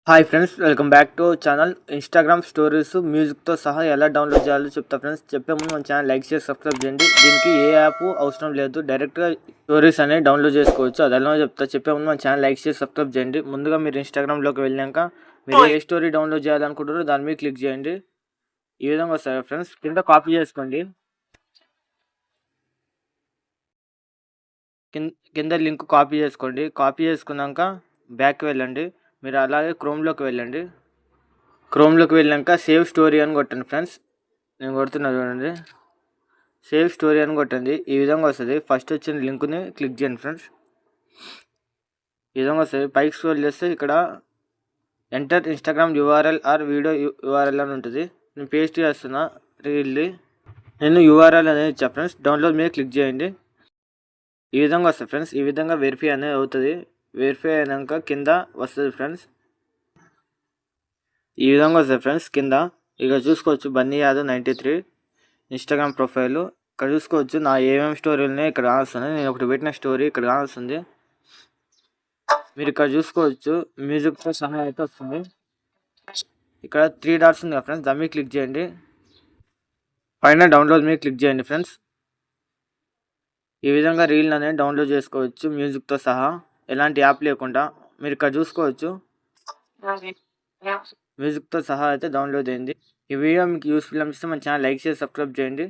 Hi friends, welcome back to channel. Instagram stories మ్యూజిక్తో సహా ఎలా డౌన్లోడ్ చేయాలో చెప్తా ఫ్రెండ్స్. చెప్పే ముందు మన ఛానల్ లైక్ చేసి సబ్స్క్రైబ్ చేయండి. దీనికి ఏ యాప్ అవసరం లేదు, డైరెక్ట్గా స్టోరీస్ అనేవి డౌన్లోడ్ చేసుకోవచ్చు. అది ఎలా చెప్తా. చెప్పే ముందు మన ఛానల్ లైక్ చేసి సబ్స్క్రైబ్ చేయండి. ముందుగా మీరు ఇన్స్టాగ్రామ్లోకి వెళ్ళాక మీరు ఏ స్టోరీ డౌన్లోడ్ చేయాలనుకుంటారో దాని మీద క్లిక్ చేయండి. ఈ విధంగా వస్తాయి ఫ్రెండ్స్. కింద కాపీ చేసుకోండి. కింద లింక్ కాపీ చేసుకోండి. కాపీ చేసుకున్నాక బ్యాక్ వెళ్ళండి. మీరు అలాగే క్రోమ్లోకి వెళ్ళండి. క్రోమ్లోకి వెళ్ళాక సేవ్ స్టోరీ అని కొట్టండి ఫ్రెండ్స్. నేను కొడుతున్నా చూడండి. సేవ్ స్టోరీ అని కొట్టండి. ఈ విధంగా వస్తుంది. ఫస్ట్ వచ్చిన లింక్ని క్లిక్ చేయండి ఫ్రెండ్స్. ఈ విధంగా వస్తుంది. పైకి స్క్రోల్ చేస్తే ఇక్కడ enter Instagram URL or video URL అని ఉంటుంది. నేను పేస్ట్ చేస్తున్నా రీల్ని. నేను యూఆర్ఎల్ అనేది ఇచ్చా ఫ్రెండ్స్. డౌన్లోడ్ మీద క్లిక్ చేయండి. ఈ విధంగా వస్తుంది ఫ్రెండ్స్. ఈ విధంగా వెరిఫై అనేది అవుతుంది. వెరిఫై అయినాక కింద వస్తుంది ఫ్రెండ్స్. ఈ విధంగా వస్తుంది ఫ్రెండ్స్. కింద ఇక చూసుకోవచ్చు బన్నీ యాదవ్ 93 ఇన్స్టాగ్రామ్ ప్రొఫైల్. ఇక్కడ చూసుకోవచ్చు నా ఏమేమి స్టోరీలు ఇక్కడ కానొస్తుంది. నేను ఒకటి పెట్టిన స్టోరీ ఇక్కడ కానొస్తుంది. మీరు ఇక్కడ చూసుకోవచ్చు మ్యూజిక్తో సహా అయితే వస్తుంది. ఇక్కడ 3 డాట్స్ ఉంది ఫ్రెండ్స్. దాని మీద క్లిక్ చేయండి. పైన డౌన్లోడ్ మీద క్లిక్ చేయండి ఫ్రెండ్స్. ఈ విధంగా రీల్ అనేది డౌన్లోడ్ చేసుకోవచ్చు మ్యూజిక్తో సహా, ఎలాంటి యాప్ లేకుండా. మీరు ఇక్కడ చూసుకోవచ్చు మ్యూజిక్తో సహా అయితే డౌన్లోడ్ అయింది. ఈ వీడియో మీకు యూస్ఫుల్ అనిపిస్తే మన ఛానల్ లైక్ చేసి సబ్స్క్రైబ్ చేయండి.